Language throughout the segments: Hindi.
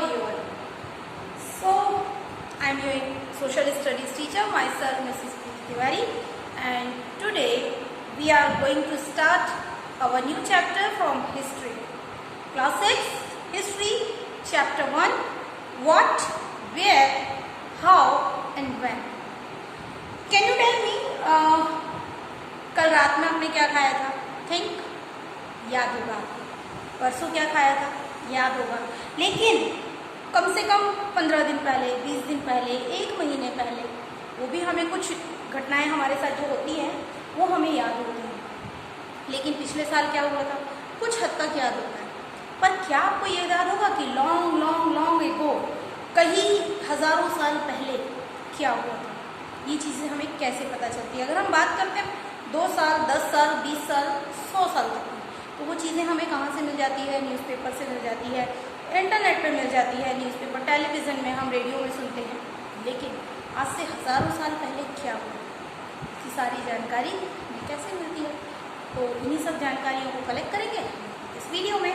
you all? So, I am your social studies teacher, myself Mrs. Tiwari, and today we are going to start our new chapter from history. Class 6, History, Chapter 1, What, Where, How and When. Can you tell me, कल रात में आपने क्या खाया था? Think, याद होगा। परसों क्या खाया था? याद होगा। लेकिन कम से कम 15 दिन पहले, 20 दिन पहले, 1 महीने पहले, वो भी हमें कुछ घटनाएं हमारे साथ जो होती हैं वो हमें याद होती हैं। लेकिन पिछले साल क्या हुआ था? कुछ हद तक याद होता है। पर क्या आपको ये याद होगा कि लॉन्ग लॉन्ग लॉन्ग एगो, कई हज़ारों साल पहले क्या हुआ था? ये चीज़ें हमें कैसे पता चलती है? अगर हम बात करते हैं 2 साल, 10 साल, 20 साल, 100 साल तक, तो वो चीज़ें हमें कहाँ से मिल जाती है? न्यूज़पेपर से मिल जाती है, इंटरनेट पे मिल जाती है, न्यूज़पेपर, टेलीविज़न में, हम रेडियो में सुनते हैं। लेकिन आज से हज़ारों साल पहले क्या हुआ, इसकी सारी जानकारी कैसे मिलती है? तो इन्हीं सब जानकारियों को कलेक्ट करेंगे इस वीडियो में।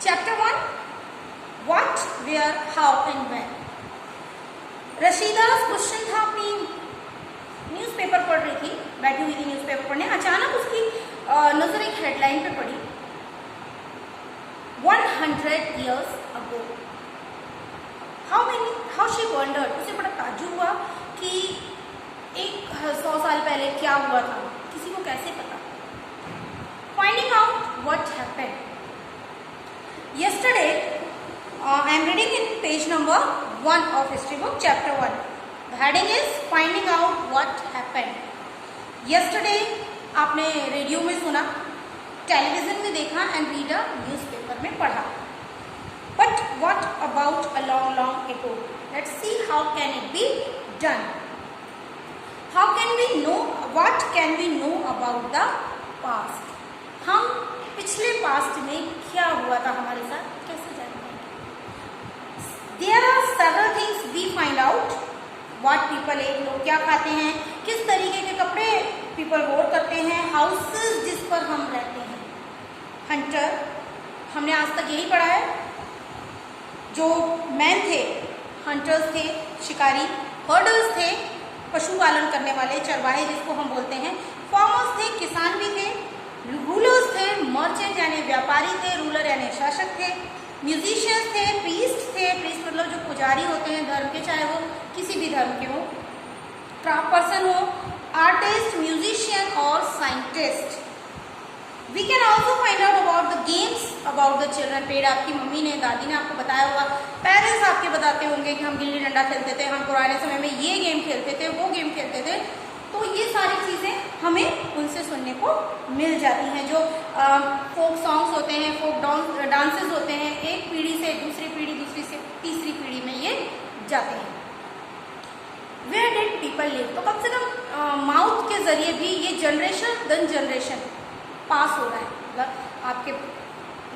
Chapter 1, what, where, how and when. Rashida question था, अपनी न्यूज़पेपर पढ़ रही थी, बैठी हुई थी न्यूज़पेपर पढ़ने, अचानक उसकी नज़र एक हेडलाइन पे पड़ी, 100 years ago. How she wondered, उसे बड़ा ताज्जुब हुआ कि 100 साल पहले क्या हुआ था, किसी को कैसे पता? Finding out what happened. Yesterday, I am reading in page number 1 of history book, chapter 1. The heading is Finding out what happened. Yesterday, आपने रेडियो में सुना, टेलीविजन में देखा एंड रीड अ न्यूज़पेपर में पढ़ा। But what about a long long ago? Let's see how can it be done. How can we know, what can we know about the past? हम पिछले पास्ट में क्या हुआ था हमारे साथ कैसे जानेंगे? There are several things we find out. What people ate, लोग क्या खाते हैं, किस तरीके के कपड़े पीपल वोर करते हैं, हाउसेस जिस पर हम रहते हैं। हंटर, हमने आज तक यही पढ़ा है, जो मैन थे, हंटर्स थे, शिकारी, हर्डर्स थे, पशुपालन करने वाले, चरवाहे जिसको हम बोलते हैं, फार्मर्स थे, किसान भी थे, रूलर्स थे, मर्चेंट यानी व्यापारी थे, रूलर यानी शासक थे, म्यूजिशियंस थे, प्रीस्ट थे, प्रीस्ट मतलब जो पुजारी होते हैं धर्म के, चाहे वो किसी भी धर्म के हो, क्राफ्ट पर्सन हो, आर्टिस्ट, म्यूजिशियन और scientist. We can also find out about the games, about the children. पेड़ आपकी मम्मी ने, दादी ने आपको बताया होगा, पेरेंट्स आपके बताते होंगे कि हम गिल्ली डंडा खेलते थे, हम पुराने समय में ये गेम खेलते थे, वो गेम खेलते थे। तो ये सारी चीज़ें हमें उनसे सुनने को मिल जाती हैं। जो फोक सॉन्ग्स होते हैं, फोक डांसेस होते हैं, एक पीढ़ी से दूसरी पीढ़ी, दूसरी से तीसरी पीढ़ी में ये जाते हैं। Where did people live? तो कम से कम माउथ के जरिए भी ये जनरेशन दन जनरेशन पास हो रहा है। मतलब आपके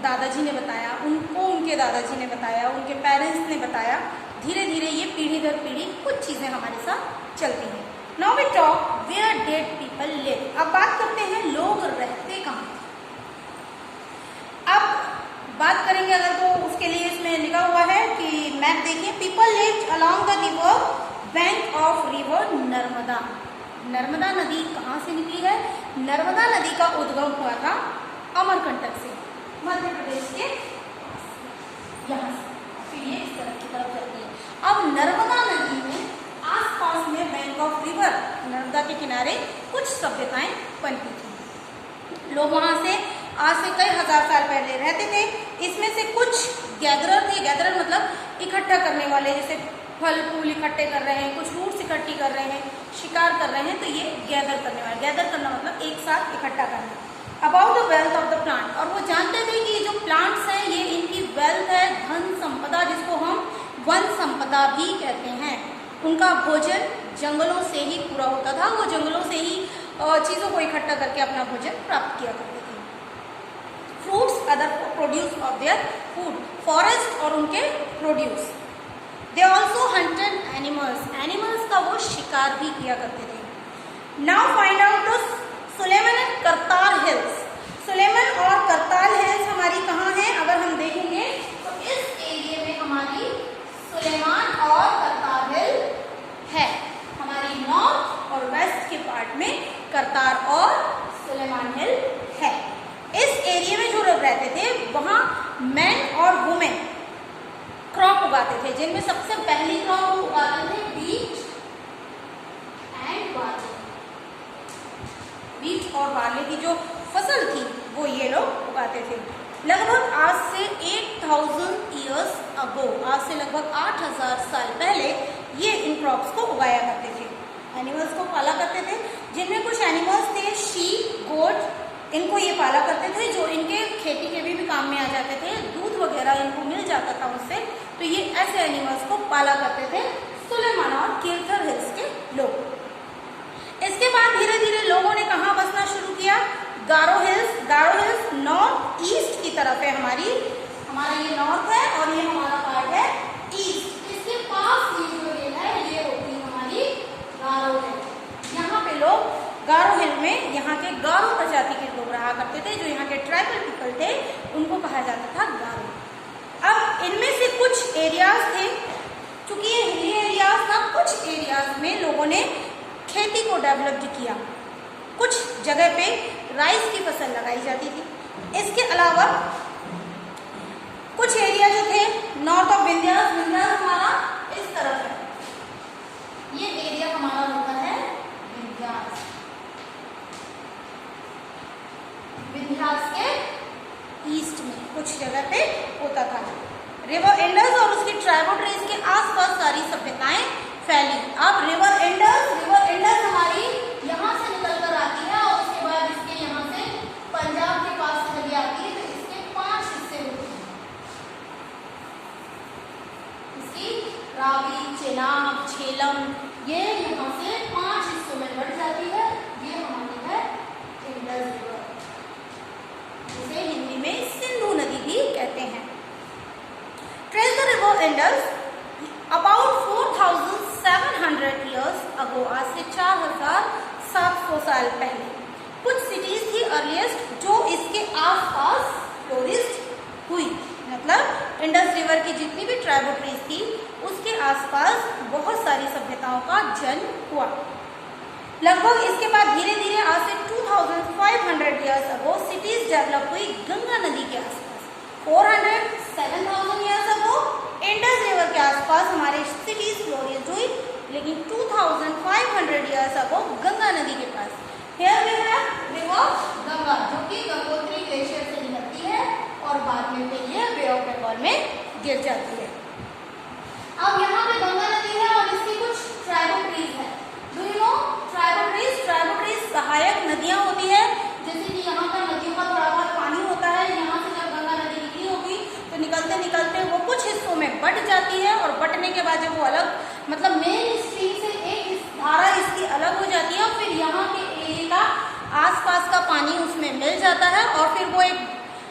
दादाजी ने बताया, उनको उनके दादाजी ने बताया, उनके पेरेंट्स ने बताया, धीरे धीरे ये पीढ़ी दर पीढ़ी कुछ चीज़ें हमारे साथ चलती हैं। Now we talk where did people live. अब बात करते हैं लोग रहते कहाँ थे। अब बात करेंगे अगर, तो उसके लिए इसमें लिखा हुआ है कि मैप देखिए, people lived along the river bank of river Narmada. Narmada नदी कहाँ से निकली है? नर्मदा नदी का उद्गम हुआ था अमरकंटक से, मध्य प्रदेश के यहाँ से, फिर ये इस तरफ की तरफ चलती है। अब नर्मदा नदी में आसपास में बैंक ऑफ रिवर, नर्मदा के किनारे कुछ सभ्यताएं पनपी थी। लोग वहाँ से आज से कई हजार साल पहले रहते थे। इसमें से कुछ गैदरर थे, गैदरर मतलब इकट्ठा करने वाले, जैसे फल फूल इकट्ठे कर रहे हैं, कुछ फ्रूट्स इकट्ठी कर रहे हैं, शिकार कर रहे हैं, तो ये गैदर करने वाले। गैदर करना मतलब एक साथ इकट्ठा करना। About the wealth of the plant, और वो जानते थे कि ये जो प्लांट्स हैं ये इनकी वेल्थ है, धन संपदा, जिसको हम वन संपदा भी कहते हैं। उनका भोजन जंगलों से ही पूरा होता था, वो जंगलों से ही चीज़ों को इकट्ठा करके अपना भोजन प्राप्त किया करते थे। Fruits, other produce of their food, forest और उनके produce. They also hunted animals, animals का वो शिकार भी किया करते थे। Now find out the Suleman and Kirthar hills. Suleman और करतार हिल्स हमारी कहाँ हैं? अगर हम देखेंगे तो इस एरिया में रहते थे वहाँ मैन और वुमेन क्रॉप उगाते थे, जिनमें सबसे पहली क्रॉप उगाते थे व्हीट एंड बार्ले। व्हीट और बार्ले की जो फसल थी वो ये लोग उगाते थे। लगभग आज से 8000 ईयर्स अगो, आज से लगभग 8000 साल पहले ये इन क्रॉप्स को उगाया करते थे, एनिमल्स को पाला करते थे, जिनमें कुछ एनिमल्स थे शीप, गोट, इनको ये पाला करते थे जो इनके खेती के भी काम में आ जाते थे, दूध वगैरह इनको मिल जाता था उससे, तो ये ऐसे एनिमल्स को पाला करते थे सुलेमान और किर्थर हिल्स के लोग। इसके बाद धीरे धीरे लोगों ने कहाँ बसना शुरू किया? गारो हिल्स नॉर्थ ईस्ट की तरफ है, हमारा ये नॉर्थ है और ये हमारा पार्ट है ईस्ट। इसके पास ये जो हिल है ये होती है हमारी गारो हिल। यहाँ पे लोग गारो हिल में यहाँ के गारो प्रजाति के लोग रहा करते थे, जो यहाँ के ट्राइबल पीपल थे उनको कहा जाता था गारो। अब इनमें से कुछ एरियाज थे, चूंकि ये हिली एरियाज था, कुछ एरियाज में लोगों ने खेती को डेवलप किया, कुछ जगह पे राइस की फसल लगाई जाती थी। इसके अलावा कुछ एरिया जो थे नॉर्थ ऑफ विंध्यास हमारा इस तरफ है, ये एरिया हमारा होता है विंध्यास के ईस्ट में कुछ जगह पे होता था। रिवर इंडस और उसकी ट्राइबोटरीज के आसपास सारी सभ्यताएं फैली। अब रिवर इंडस हमारी यहाँ से निकल कर आती है और उसके बाद इसके यहाँ से पंजाब के पास से चली आती है, तो इसके 5 हिस्से होते हैं। इसकी रावी, चेनाब, झेलम, ये यहाँ से 5 हिस्सों में बढ़ जाती है। ये हमारी है इंडस रिवर, जिसे हिंदी में सिंधु नदी भी कहते हैं। Trace the river Indus about 4700 years ago, आज से 4700 साल पहले। कुछ सिटीज थी अर्लीस्ट जो इसके आसपास फ्लोरिस्ट हुई, मतलब इंडस रिवर की जितनी भी ट्राइबोटरीज थी उसके आसपास बहुत सारी सभ्यताओं का जन्म हुआ। लगभग इसके बाद धीरे धीरे आज से 2500 ईयर्स अगो सिटीज डेवलप हुई गंगा नदी के आसपास। 7000 ईयर्स अगो इंडस रिवर के आसपास हमारे सिटीज फ्लोरिश हुई, लेकिन 2500 ईयर्स अगो गंगा नदी के पास here we have river Ganga, जो कि गंगोत्री ग्लेशियर से निकलती है और बाद में फिर ये बे ऑफ बंगाल में गिर जाती है। अब यहाँ पे गंगा नदी है और इसकी कुछ ट्राइबोटरीज है। डू यू नो ट्राइबोटरीज सहायक नदियां होती है, जैसे कि यहाँ का नदियों का थोड़ा बहुत पानी होता है, यहाँ से जब गंगा नदी निकली होगी तो निकलते निकलते वो कुछ हिस्सों में बट जाती है और बटने के बाद जब वो अलग, मतलब मेन स्ट्रीम से एक धारा इसकी अलग हो जाती है और फिर यहाँ के एरिया का आसपास का पानी उसमें मिल जाता है और फिर वो एक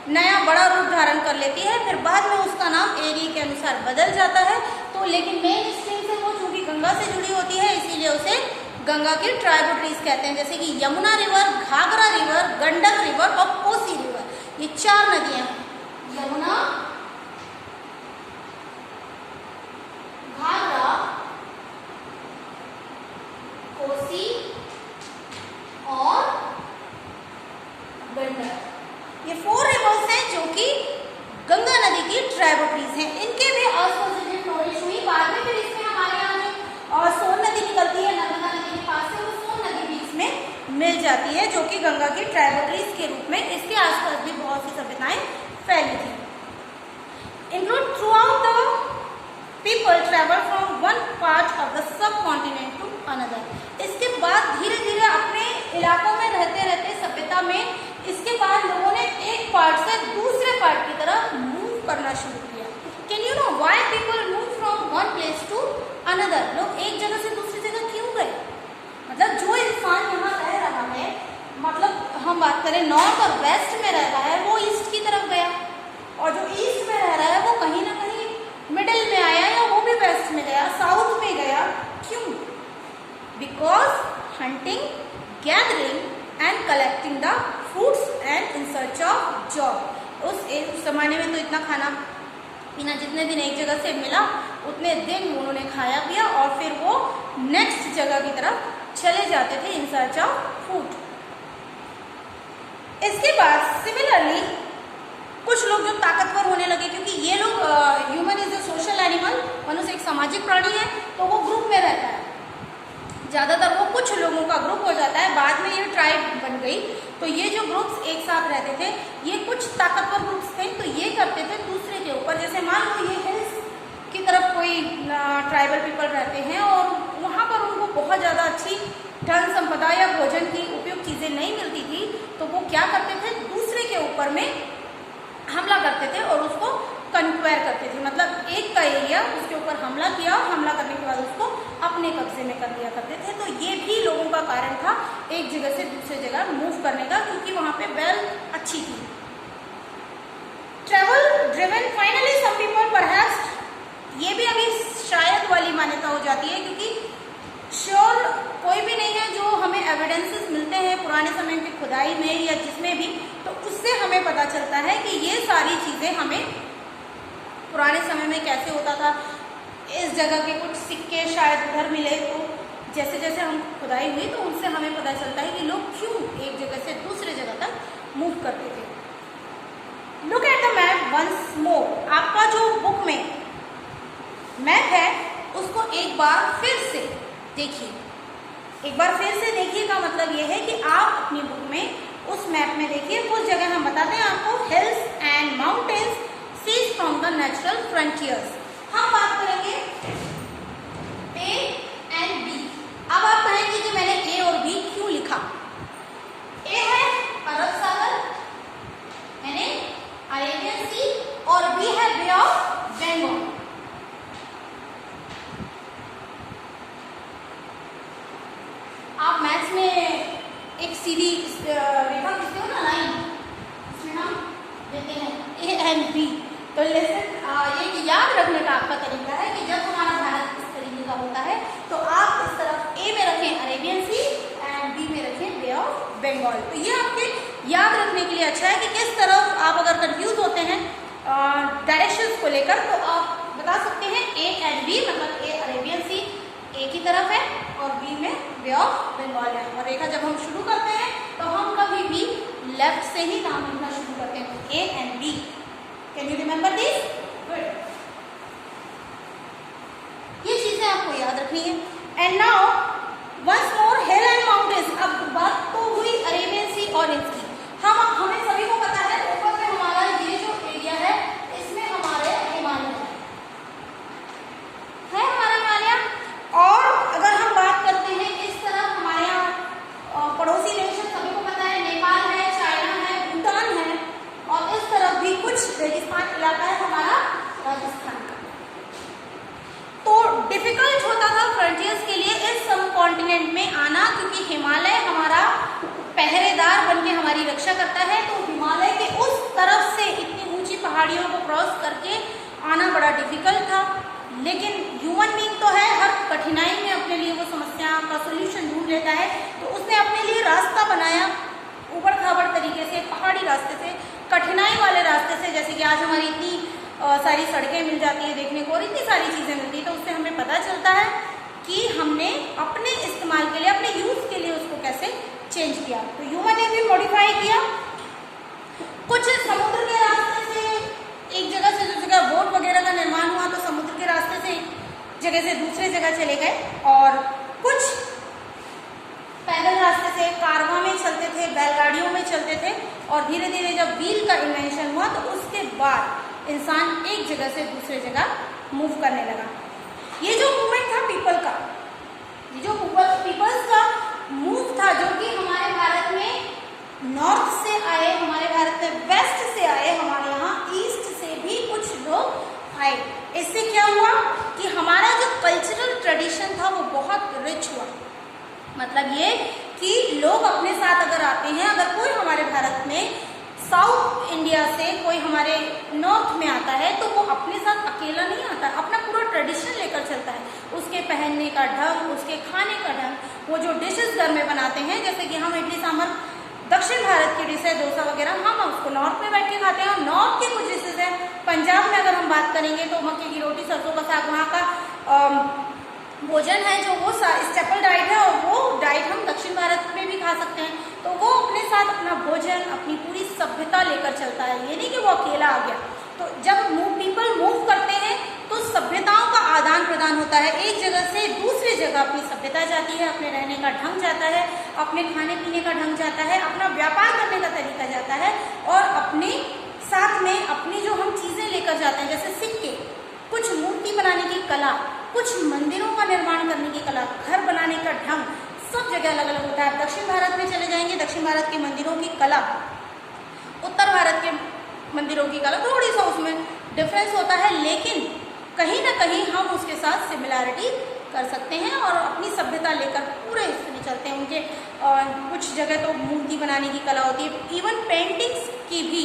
नया बड़ा रूप धारण कर लेती है। फिर बाद में उसका नाम एरिया के अनुसार बदल जाता है, तो लेकिन मेन स्ट्रीम से वो चूंकि गंगा से जुड़ी होती है इसीलिए उसे गंगा की ट्राइबोटरीज कहते हैं, जैसे कि Yamuna river, Ghaghara river, Gandak river और कोसी रिवर, ये 4 नदियां हैं। यमुना, घाघरा, कोसी और गंडक, ये 4 रिवर्स हैं जो कि गंगा नदी की ट्राइबोटरीज हैं। इनके भी आसपास में फ्लोरिश हुई। बाद में फिर इसमें हमारे यहाँ जो और सोन नदी निकलती है नर्मदा नदी के पास से, वो सोन नदी भी इसमें मिल जाती है, जो कि गंगा की ट्राइबोटरीज के रूप में इसके आसपास भी बहुत सी सभ्यताएं फैली थी। Include throughout the people travel from one part of the subcontinent to another. इसके बाद धीरे धीरे अपने इलाकों में रहते रहते सभ्यता में इसके बाद लोगों ने एक पार्ट से दूसरे पार्ट की तरफ मूव करना शुरू किया। Can you know why people move from one place to another? लोग एक जगह से दूसरी जगह क्यों गए? मतलब जो इंसान यहाँ रह रहा है, मतलब हम बात करें नॉर्थ और वेस्ट में रह रहा है, वो ईस्ट की तरफ गया, और जो ईस्ट में रह रहा है वो कहीं ना कहीं मिडिल में आया या वो भी वेस्ट में गया, साउथ में गया। क्यों? Because hunting, gathering and collecting the fruits and in search of job. उस जमाने में तो इतना खाना पीना जितने दिन एक जगह से मिला उतने दिन उन्होंने खाया पिया और फिर वो नेक्स्ट जगह की तरफ चले जाते थे इन सर्च ऑफ फूड। इसके बाद सिमिलरली कुछ लोग जो ताकतवर होने लगे, क्योंकि ये लोग human is a social animal, मनुष्य एक सामाजिक प्राणी है, तो वो ग्रुप में रहता है। ज़्यादातर वो कुछ लोगों का ग्रुप हो जाता है, बाद में ये ट्राइब बन गई। तो ये जो ग्रुप्स एक साथ रहते थे, ये कुछ ताकतवर ग्रुप्स थे, तो ये करते थे दूसरे के ऊपर। जैसे मान लो ये हिल्स की तरफ कोई ट्राइबल पीपल रहते हैं और वहाँ पर उनको बहुत ज़्यादा अच्छी धन संपदा या भोजन की उपयुक्त चीज़ें नहीं मिलती थी, तो वो क्या करते थे, दूसरे के ऊपर में हमला करते थे और उसको कंक्वायर करते थे। मतलब एक का एरिया, उसके ऊपर हमला किया और हमला करने के बाद उसको अपने कब्जे में कर लिया करते थे। तो ये भी लोगों का कारण था एक जगह से दूसरे जगह मूव करने का, क्योंकि वहाँ पे वेल्थ अच्छी थी। Travel driven finally some people perhaps, ये भी अभी शायद वाली मान्यता हो जाती है, क्योंकि श्योर कोई भी नहीं है। जो हमें एविडेंसेस मिलते हैं पुराने समय की खुदाई में या जिसमें भी, तो उससे हमें पता चलता है कि ये सारी चीज़ें हमें पुराने समय में कैसे होता था। इस जगह के कुछ सिक्के शायद उधर मिले, तो जैसे जैसे हम खुदाई हुई तो उनसे हमें पता चलता है कि लोग क्यों एक जगह से दूसरे जगह तक मूव करते थे। Look at the map once more, आपका जो बुक में मैप है उसको एक बार फिर से देखिए। एक बार फिर से देखिए का मतलब ये है कि आप अपनी बुक में उस मैप में देखिए, कुछ जगह हम बताते हैं आपको, hills and mountains sees from the natural frontiers. हम बात करेंगे ए एंड बी। अब आप कहेंगे कि मैंने ए और बी क्यों लिखा। ए है अरब सागर यानी अरेबियन सी, और बी है बे ऑफ बंगाल। आप मैथ्स में एक सीधी रेखा खींचते हो ना, लाइन, उसमें हम देते हैं ए एंड बी। तो लेसन ये याद रखने का आपका तरीका है कि जब हमारा भारत इस तरीके का होता है तो आप इस तरफ ए में रखें अरेबियन सी एंड बी में रखें बे ऑफ बंगाल। तो ये आपके याद रखने के लिए अच्छा है कि किस तरफ आप अगर कंफ्यूज होते हैं डायरेक्शंस को लेकर, तो आप बता सकते हैं ए एंड बी, मतलब ए अरेबियन सी ए की तरफ है और बी में बे ऑफ बंगाल है। और रेखा जब हम शुरू करते हैं तो हम कभी भी लेफ्ट से ही नाम लिखना शुरू करते हैं, A and B. Can you remember this? Good, ये चीजें आपको याद रखनी है। And now once more hill and mountains. अब बात तो हुई अरेबियन सी और इसकी, हमें सभी को पता है ऊपर में हमारा ये जो एरिया है इसमें हमारे हिमालय है हमारा हिमालय। और अगर हम बात करते हैं इस तरफ हमारे यहाँ पड़ोसी नेशन सभी को पता है, नेपाल है, चाइना है, भूटान है, और इस तरफ भी कुछ रेगिस्तान इलाका है हमारा राजस्थान का। तो डिफिकल्ट होता था फ्रंटियर्स के लिए इस सब कॉन्टिनेंट में आना, क्योंकि हिमालय हमारा पहरेदार बनके हमारी रक्षा करता है। तो हिमालय के उस तरफ से इतनी ऊंची पहाड़ियों को क्रॉस करके आना बड़ा डिफिकल्ट था। लेकिन ह्यूमन बीइंग तो है, हर कठिनाई में अपने लिए वो समस्या का सोल्यूशन ढूंढ लेता है। तो उसने अपने लिए रास्ता बनाया ऊबड़ खाबड़ तरीके से, पहाड़ी रास्ते से, कठिनाई वाले रास्ते से। जैसे कि आज हमारी इतनी सारी सड़कें मिल जाती है देखने को और इतनी सारी चीज़ें मिलती है, तो उससे हमें पता चलता है कि हमने अपने इस्तेमाल के लिए, अपने यूज़ के लिए उसको कैसे चेंज किया। तो ह्यूमन ने भी मॉडिफाई किया। कुछ समुद्र के रास्ते से एक जगह से दूसरी जगह बोट वगैरह का निर्माण हुआ, तो समुद्र के रास्ते से एक जगह से दूसरे जगह चले गए। और कुछ पैदल रास्ते से कारवां में चलते थे, बैलगाड़ियों में चलते थे। और धीरे धीरे जब व्हील का इन्वेंशन हुआ तो उसके बाद इंसान एक जगह से दूसरे जगह मूव करने लगा। ये जो मूवमेंट था पीपल का, ये जो पीपल्स का मूव था, जो कि हमारे भारत में नॉर्थ से आए, हमारे भारत में वेस्ट से आए, हमारे यहाँ ईस्ट से भी कुछ लोग आए। इससे क्या हुआ कि हमारा जो कल्चरल ट्रेडिशन था वो बहुत रिच हुआ। मतलब ये कि लोग अपने साथ अगर आते हैं, अगर कोई हमारे भारत में साउथ इंडिया से कोई हमारे नॉर्थ में आता है, तो वो अपने साथ अकेला नहीं आता, अपना पूरा ट्रेडिशन लेकर चलता है। उसके पहनने का ढंग, उसके खाने का ढंग, वो जो डिशेस घर में बनाते हैं, जैसे कि हम इडली सांभर दक्षिण भारत की डिश है, डोसा वगैरह, हम उसको नॉर्थ में बैठ के खाते हैं। और नॉर्थ के कुछ डिशेज हैं, पंजाब में अगर हम बात करेंगे तो मक्के की रोटी, सरसों का साग, वहाँ का भोजन है जो वो स्टेपल डाइट है, और वो डाइट हम दक्षिण भारत में भी खा सकते हैं। तो वो अपने साथ अपना भोजन, अपनी पूरी सभ्यता लेकर चलता है, ये नहीं कि वो अकेला आ गया। तो जब पीपल मूव करते हैं तो सभ्यताओं का आदान प्रदान होता है, एक जगह से दूसरी जगह अपनी सभ्यता जाती है, अपने रहने का ढंग जाता है, अपने खाने पीने का ढंग जाता है, अपना व्यापार करने का तरीका जाता है, और अपने साथ में अपनी जो हम चीज़ें लेकर जाते हैं, जैसे सिक्के, कुछ मूर्ति बनाने की कला, कुछ मंदिरों का निर्माण करने की कला, घर बनाने का ढंग, सब जगह अलग अलग होता है। दक्षिण भारत में चले जाएंगे, दक्षिण भारत के मंदिरों की कला, उत्तर भारत के मंदिरों की कला, थोड़ी सा उसमें डिफरेंस होता है, लेकिन कहीं ना कहीं हम उसके साथ सिमिलैरिटी कर सकते हैं और अपनी सभ्यता लेकर पूरे इसमें चलते हैं। उनके कुछ जगह तो मूर्ति बनाने की कला होती है, इवन पेंटिंग्स की भी।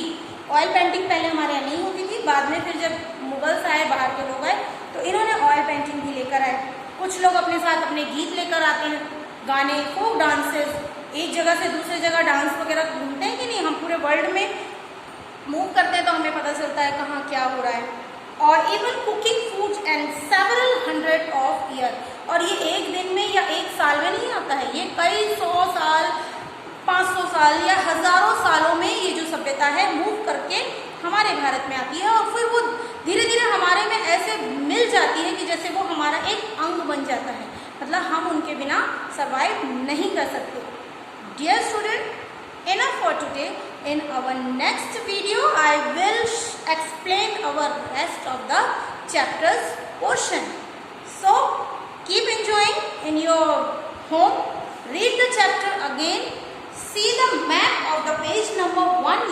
ऑयल पेंटिंग पहले हमारे यहाँ नहीं होती थी, बाद में फिर जब मुगल्स आए, बाहर के लोग आए, तो इन्होंने ऑयल पेंटिंग भी लेकर आए। कुछ लोग अपने साथ अपने गीत लेकर आते हैं, गाने, फोक डांसेस, एक जगह से दूसरी जगह डांस वगैरह घूमते हैं कि नहीं, हम पूरे वर्ल्ड में मूव करते हैं तो हमें पता चलता है कहाँ क्या हो रहा है। और even cooking foods and several 100 of year, और ये एक दिन में या एक साल में नहीं आता है, ये कई 100 साल, 500 साल या हजारों सालों में ये जो सभ्यता है मूव करके हमारे भारत में आती है, और फिर वो धीरे धीरे हमारे में ऐसे मिल जाती है कि जैसे वो हमारा एक अंग बन जाता है, मतलब हम उनके बिना सर्वाइव नहीं कर सकते। Dear student, enough for today. In our next video I will explain our rest of the chapters portion. So keep enjoying in your home, read the chapter again, see the map of the page number 1,